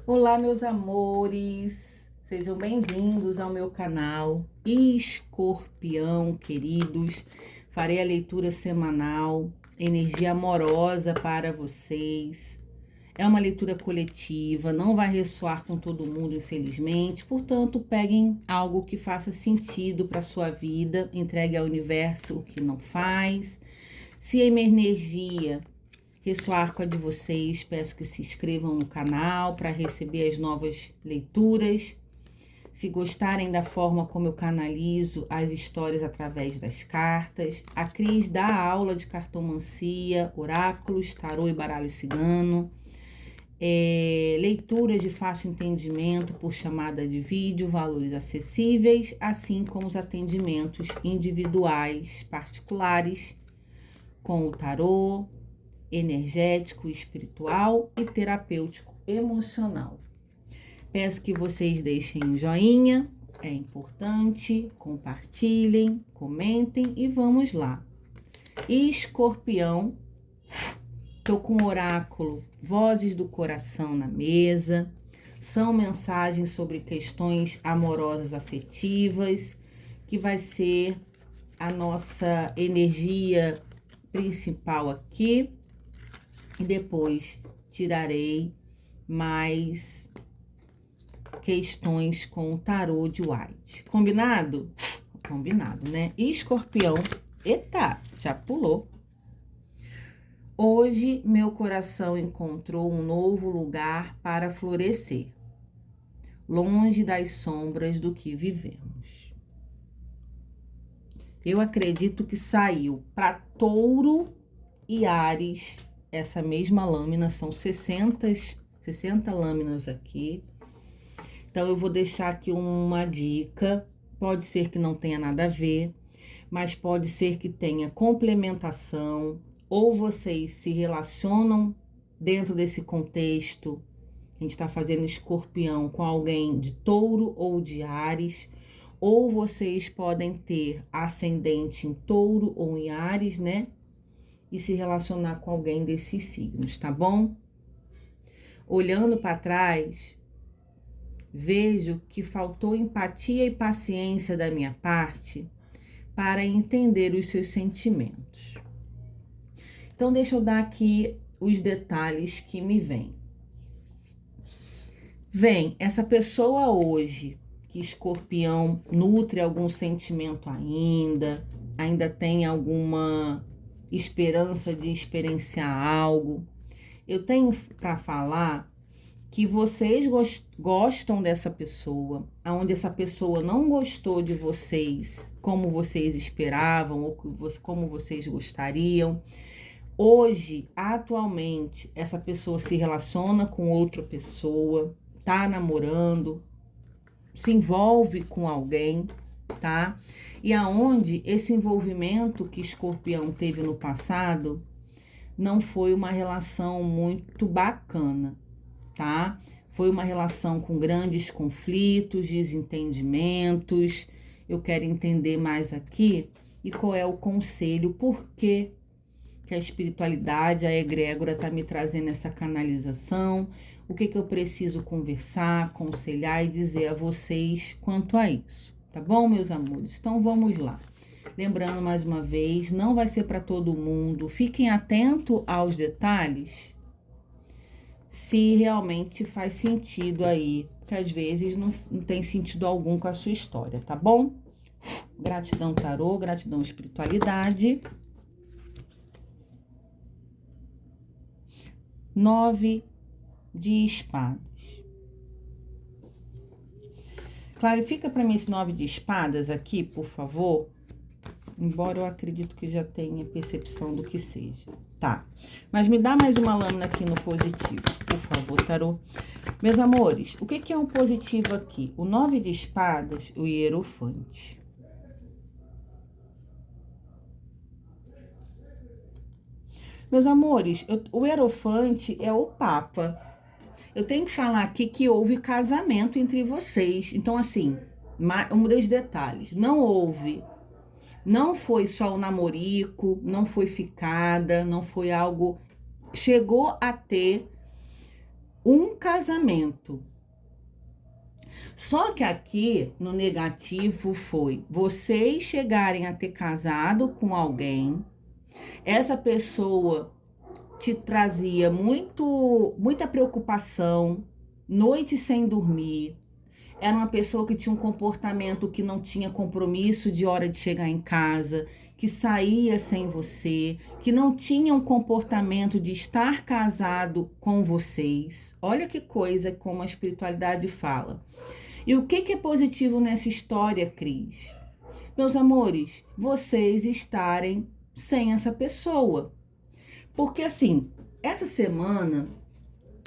Olá, meus amores, sejam bem-vindos ao meu canal Escorpião, queridos. Farei a leitura semanal, energia amorosa para vocês. É uma leitura coletiva, não vai ressoar com todo mundo, infelizmente. Portanto, peguem algo que faça sentido para a sua vida, entregue ao universo o que não faz. Se a minha energia ressoar com a de vocês, peço que se inscrevam no canal para receber as novas leituras. Se gostarem da forma como eu canalizo as histórias através das cartas, a Cris dá aula de cartomancia, oráculos, tarô e baralho cigano, leituras de fácil entendimento por chamada de vídeo, valores acessíveis, assim como os atendimentos individuais, particulares, com o tarô, energético, espiritual e terapêutico emocional. Peço que vocês deixem um joinha, é importante, compartilhem, comentem e vamos lá. Escorpião, tô com o oráculo Vozes do Coração na mesa, são mensagens sobre questões amorosas afetivas, que vai ser a nossa energia principal aqui. E depois tirarei mais questões com o tarô de White. Combinado? Combinado, né? Escorpião, eita, já pulou. Hoje meu coração encontrou um novo lugar para florescer, longe das sombras do que vivemos. Eu acredito que saiu para Touro e Áries. Essa mesma lâmina, são 60 lâminas aqui. Então, eu vou deixar aqui uma dica. Pode ser que não tenha nada a ver, mas pode ser que tenha complementação, ou vocês se relacionam dentro desse contexto. A gente está fazendo escorpião com alguém de touro ou de Áries, ou vocês podem ter ascendente em touro ou em Áries, né? E se relacionar com alguém desses signos, tá bom? Olhando para trás, vejo que faltou empatia e paciência da minha parte para entender os seus sentimentos. Então, deixa eu dar aqui os detalhes que me vêm. Vem, essa pessoa hoje, que escorpião nutre algum sentimento ainda tem alguma esperança de experienciar algo. Eu tenho para falar que vocês gostam dessa pessoa, onde essa pessoa não gostou de vocês como vocês esperavam ou como vocês gostariam. Hoje, atualmente, essa pessoa se relaciona com outra pessoa, tá namorando, se envolve com alguém, tá? E aonde esse envolvimento que Escorpião teve no passado não foi uma relação muito bacana, tá? Foi uma relação com grandes conflitos, desentendimentos. Eu quero entender mais aqui e qual é o conselho, por que a espiritualidade, a egrégora tá me trazendo essa canalização, o que eu preciso conversar, aconselhar e dizer a vocês quanto a isso. Tá bom, meus amores? Então, vamos lá. Lembrando, mais uma vez, não vai ser para todo mundo. Fiquem atentos aos detalhes, se realmente faz sentido aí, que às vezes não tem sentido algum com a sua história, tá bom? Gratidão, tarô, gratidão, espiritualidade. 9 de espadas. Clarifica para mim esse 9 de espadas aqui, por favor. Embora eu acredito que já tenha percepção do que seja. Tá. Mas me dá mais uma lâmina aqui no positivo, por favor, tarô. Meus amores, o que é um positivo aqui? O 9 de espadas, o hierofante. Meus amores, o hierofante é o Papa. Eu tenho que falar aqui que houve casamento entre vocês. Então, assim, um dos detalhes. Não foi só o namorico, não foi ficada, não foi algo... Chegou a ter um casamento. Só que aqui, no negativo, foi vocês chegarem a ter casado com alguém, essa pessoa te trazia muita preocupação, noite sem dormir, era uma pessoa que tinha um comportamento que não tinha compromisso de hora de chegar em casa, que saía sem você, que não tinha um comportamento de estar casado com vocês. Olha que coisa como a espiritualidade fala. E o que é positivo nessa história, Cris? Meus amores, vocês estarem sem essa pessoa. Porque assim, essa semana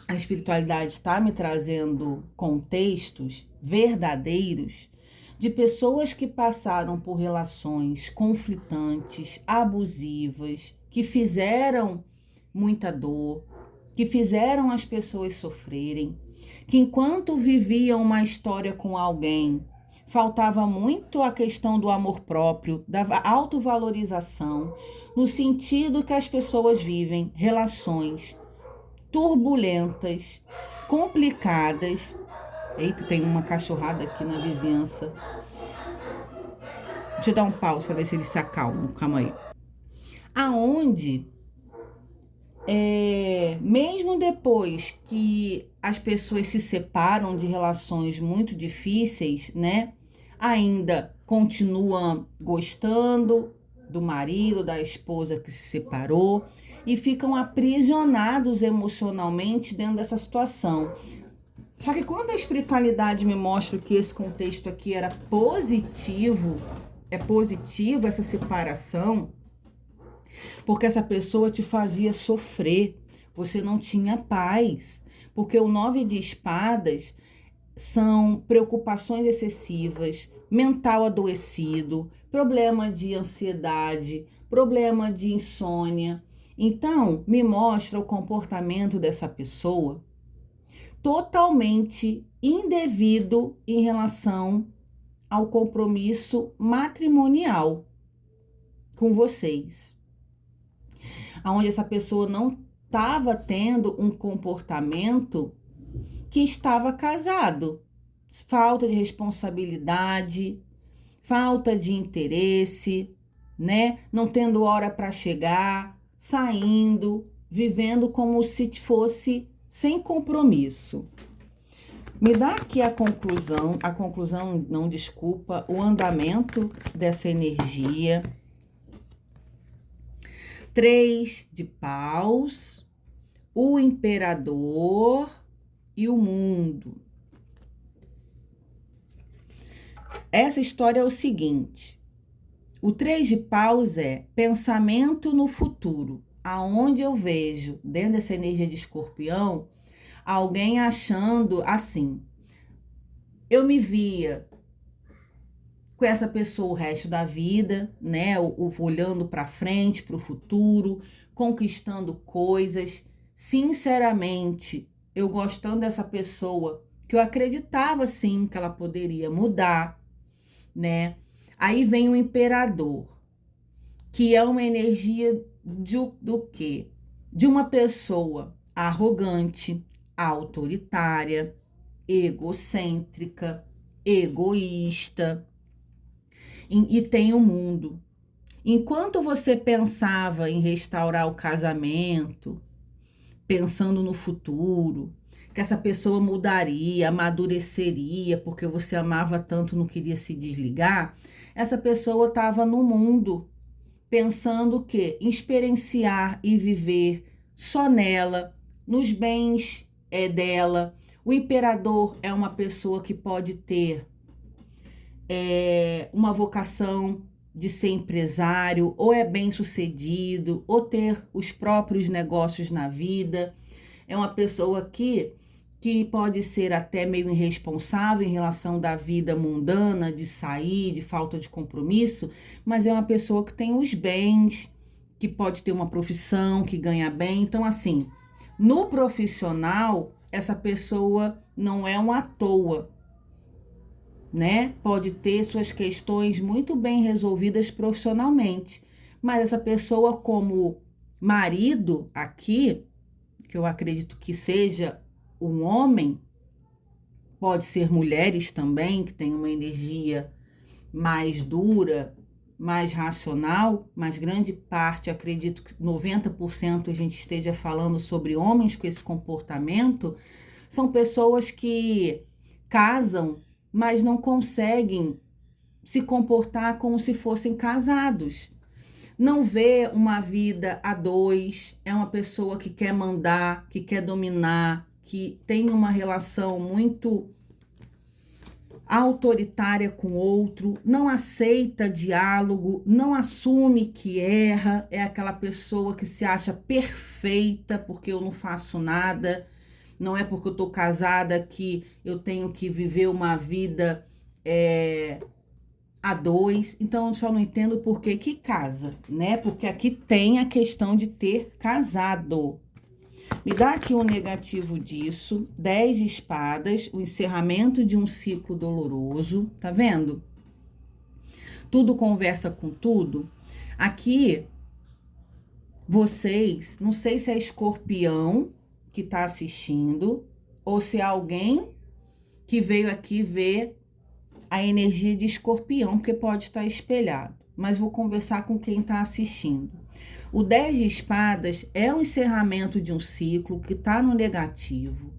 a espiritualidade está me trazendo contextos verdadeiros de pessoas que passaram por relações conflitantes, abusivas, que fizeram muita dor, que fizeram as pessoas sofrerem, que enquanto viviam uma história com alguém, faltava muito a questão do amor próprio, da autovalorização, no sentido que as pessoas vivem relações turbulentas, complicadas. Eita, tem uma cachorrada aqui na vizinhança. Deixa eu dar um pause para ver se eles se acalmam. Calma aí. Aonde, mesmo depois que as pessoas se separam de relações muito difíceis, né? Ainda continuam gostando do marido, da esposa que se separou e ficam aprisionados emocionalmente dentro dessa situação. Só que quando a espiritualidade me mostra que esse contexto aqui era positivo, é positivo essa separação, porque essa pessoa te fazia sofrer, você não tinha paz, porque o 9 de espadas são preocupações excessivas, mental adoecido, problema de ansiedade, problema de insônia. Então, me mostra o comportamento dessa pessoa totalmente indevido em relação ao compromisso matrimonial com vocês. Onde essa pessoa não estava tendo um comportamento que estava casado. Falta de responsabilidade, falta de interesse, né? Não tendo hora para chegar, saindo, vivendo como se fosse sem compromisso. Me dá aqui a conclusão não, desculpa, o andamento dessa energia. 3 de paus, o imperador e o mundo. Essa história é o seguinte: o 3 de paus é pensamento no futuro, aonde eu vejo, dentro dessa energia de escorpião, alguém achando assim, eu me via com essa pessoa o resto da vida, né, olhando para frente, para o futuro, conquistando coisas. Sinceramente, eu gostando dessa pessoa, que eu acreditava sim que ela poderia mudar, né? Aí vem o imperador, que é uma energia do quê? De uma pessoa arrogante, autoritária, egocêntrica, egoísta, e tem o mundo. Enquanto você pensava em restaurar o casamento, pensando no futuro, que essa pessoa mudaria, amadureceria, porque você amava tanto, não queria se desligar, essa pessoa estava no mundo, pensando que experienciar e viver só nela, nos bens dela. O imperador é uma pessoa que pode ter uma vocação de ser empresário, ou é bem-sucedido, ou ter os próprios negócios na vida. É uma pessoa que pode ser até meio irresponsável em relação da vida mundana, de sair, de falta de compromisso, mas é uma pessoa que tem os bens, que pode ter uma profissão, que ganha bem. Então, assim, no profissional, essa pessoa não é uma à toa, né? Pode ter suas questões muito bem resolvidas profissionalmente, mas essa pessoa como marido aqui, que eu acredito que seja um homem, pode ser mulheres também, que tem uma energia mais dura, mais racional, mas grande parte, acredito que 90% a gente esteja falando sobre homens com esse comportamento, são pessoas que casam, mas não conseguem se comportar como se fossem casados. Não vê uma vida a dois, é uma pessoa que quer mandar, que quer dominar, que tem uma relação muito autoritária com o outro, não aceita diálogo, não assume que erra, é aquela pessoa que se acha perfeita porque eu não faço nada, não é porque eu tô casada que eu tenho que viver uma vida a dois. Então eu só não entendo por que casa, né? Porque aqui tem a questão de ter casado. Me dá aqui um negativo disso, 10 de espadas, o encerramento de um ciclo doloroso, tá vendo? Tudo conversa com tudo. Aqui, vocês, não sei se é escorpião que tá assistindo, ou se é alguém que veio aqui ver a energia de escorpião, porque pode estar espelhado. Mas vou conversar com quem tá assistindo. O 10 de espadas é o encerramento de um ciclo que está no negativo.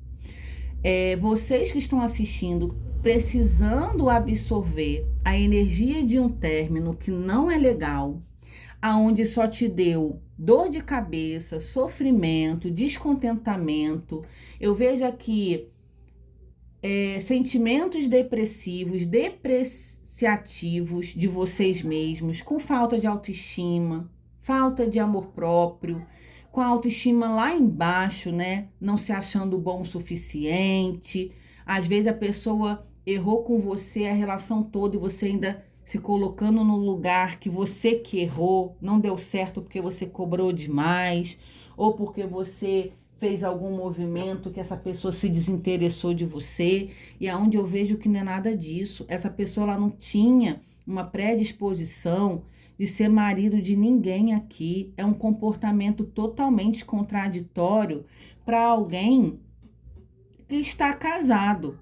Vocês que estão assistindo, precisando absorver a energia de um término que não é legal, aonde só te deu dor de cabeça, sofrimento, descontentamento. Eu vejo aqui sentimentos depressivos, depreciativos de vocês mesmos, com falta de autoestima, falta de amor próprio, com a autoestima lá embaixo, né? Não se achando bom o suficiente. Às vezes a pessoa errou com você a relação toda e você ainda se colocando no lugar que você que errou, não deu certo porque você cobrou demais, ou porque você fez algum movimento que essa pessoa se desinteressou de você, e aonde eu vejo que não é nada disso. Essa pessoa ela não tinha uma predisposição de ser marido de ninguém aqui. É um comportamento totalmente contraditório para alguém que está casado.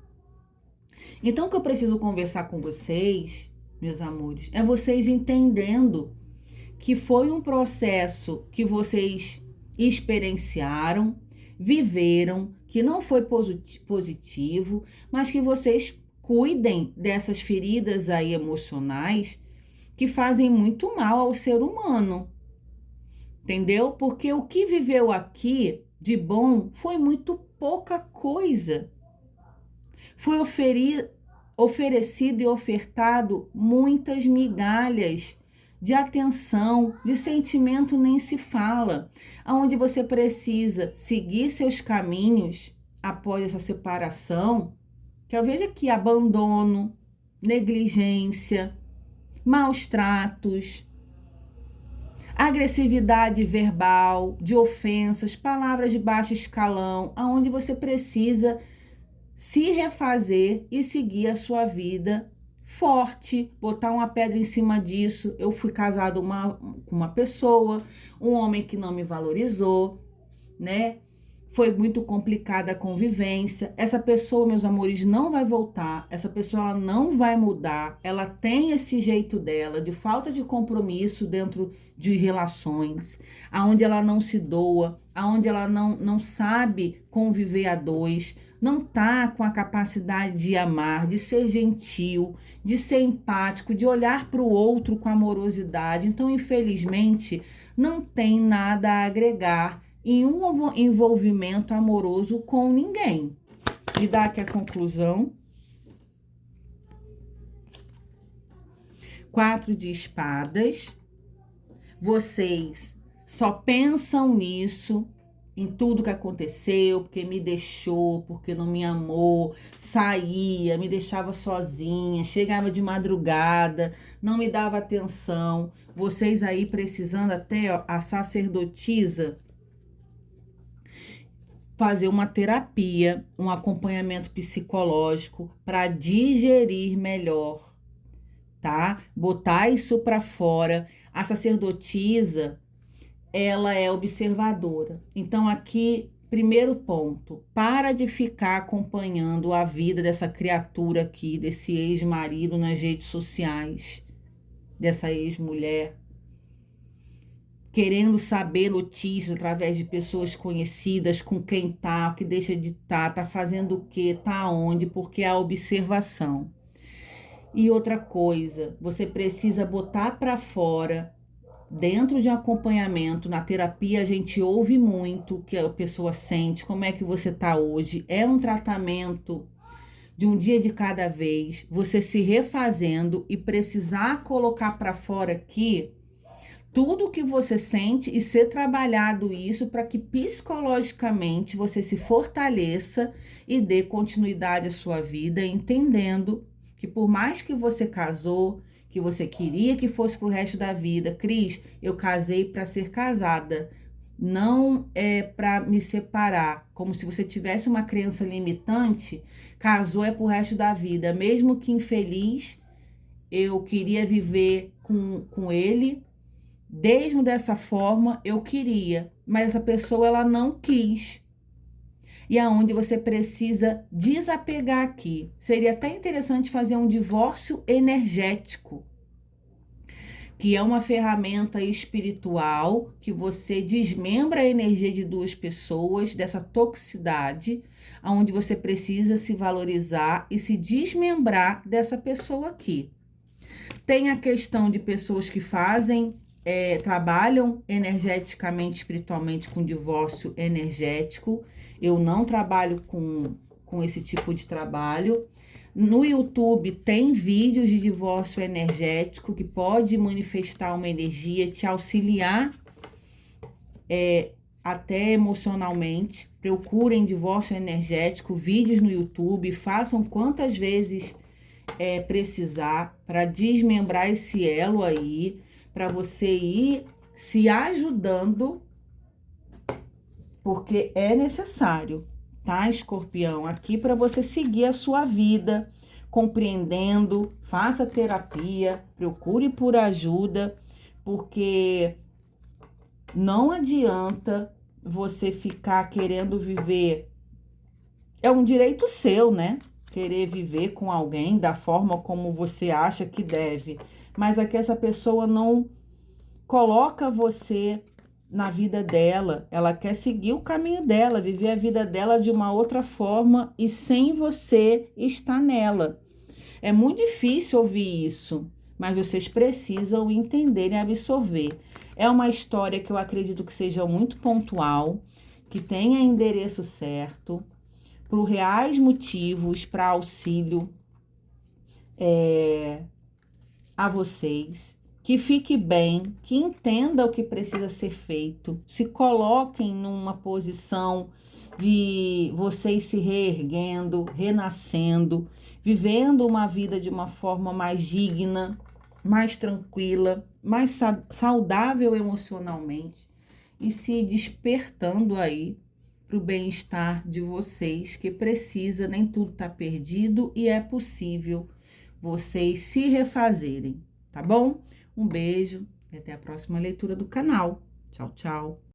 Então, o que eu preciso conversar com vocês, meus amores, é vocês entendendo que foi um processo que vocês experienciaram, viveram, que não foi positivo, mas que vocês cuidem dessas feridas aí emocionais que fazem muito mal ao ser humano, entendeu? Porque o que viveu aqui de bom foi muito pouca coisa. Foi oferecido e ofertado muitas migalhas de atenção, de sentimento nem se fala, aonde você precisa seguir seus caminhos após essa separação, que eu vejo aqui abandono, negligência, maus tratos, agressividade verbal, de ofensas, palavras de baixo escalão, aonde você precisa se refazer e seguir a sua vida forte, botar uma pedra em cima disso. Eu fui casado com uma pessoa, um homem que não me valorizou, né? Foi muito complicada a convivência. Essa pessoa, meus amores, não vai voltar. Essa pessoa ela não vai mudar. Ela tem esse jeito dela de falta de compromisso dentro de relações, aonde ela não se doa, aonde ela não sabe conviver a dois, não tá com a capacidade de amar, de ser gentil, de ser empático, de olhar para o outro com amorosidade. Então, infelizmente, não tem nada a agregar em um envolvimento amoroso com ninguém. E dá aqui a conclusão. 4 de espadas. Vocês só pensam nisso, em tudo que aconteceu, porque me deixou, porque não me amou, saía, me deixava sozinha, chegava de madrugada, não me dava atenção. Vocês aí precisando até, ó, a sacerdotisa fazer uma terapia, um acompanhamento psicológico para digerir melhor, tá? Botar isso para fora. A sacerdotisa, ela é observadora. Então aqui primeiro ponto, para de ficar acompanhando a vida dessa criatura aqui, desse ex-marido nas redes sociais, dessa ex-mulher, querendo saber notícias através de pessoas conhecidas, com quem tá, o que deixa de tá fazendo o quê, tá onde, porque é a observação. E outra coisa, você precisa botar para fora, dentro de um acompanhamento, na terapia a gente ouve muito o que a pessoa sente, como é que você tá hoje. É um tratamento de um dia de cada vez, você se refazendo e precisar colocar para fora aqui tudo o que você sente e ser trabalhado isso para que psicologicamente você se fortaleça e dê continuidade à sua vida, entendendo que por mais que você casou, que você queria que fosse pro resto da vida, Cris, eu casei para ser casada, não é para me separar, como se você tivesse uma crença limitante, casou é pro resto da vida, mesmo que infeliz, eu queria viver com ele. Desde dessa forma, eu queria, mas essa pessoa ela não quis. E aonde você precisa desapegar aqui. Seria até interessante fazer um divórcio energético, que é uma ferramenta espiritual que você desmembra a energia de duas pessoas, dessa toxicidade, aonde você precisa se valorizar e se desmembrar dessa pessoa aqui. Tem a questão de pessoas que fazem trabalham energeticamente, espiritualmente com divórcio energético. Eu não trabalho com esse tipo de trabalho. No YouTube tem vídeos de divórcio energético que pode manifestar uma energia, te auxiliar até emocionalmente. Procurem divórcio energético, vídeos no YouTube, façam quantas vezes precisar para desmembrar esse elo aí, para você ir se ajudando, porque é necessário, tá, Escorpião? Aqui para você seguir a sua vida, compreendendo, faça terapia, procure por ajuda, porque não adianta você ficar querendo viver. É um direito seu, né? Querer viver com alguém da forma como você acha que deve. Mas é que essa pessoa não coloca você na vida dela. Ela quer seguir o caminho dela, viver a vida dela de uma outra forma e sem você estar nela. É muito difícil ouvir isso, mas vocês precisam entender e absorver. É uma história que eu acredito que seja muito pontual, que tenha endereço certo, por reais motivos para auxílio a vocês, que fique bem, que entenda o que precisa ser feito, se coloquem numa posição de vocês se reerguendo, renascendo, vivendo uma vida de uma forma mais digna, mais tranquila, mais saudável emocionalmente e se despertando aí para o bem-estar de vocês, que precisa, nem tudo está perdido e é possível vocês se refazerem, tá bom? Um beijo e até a próxima leitura do canal. Tchau, tchau.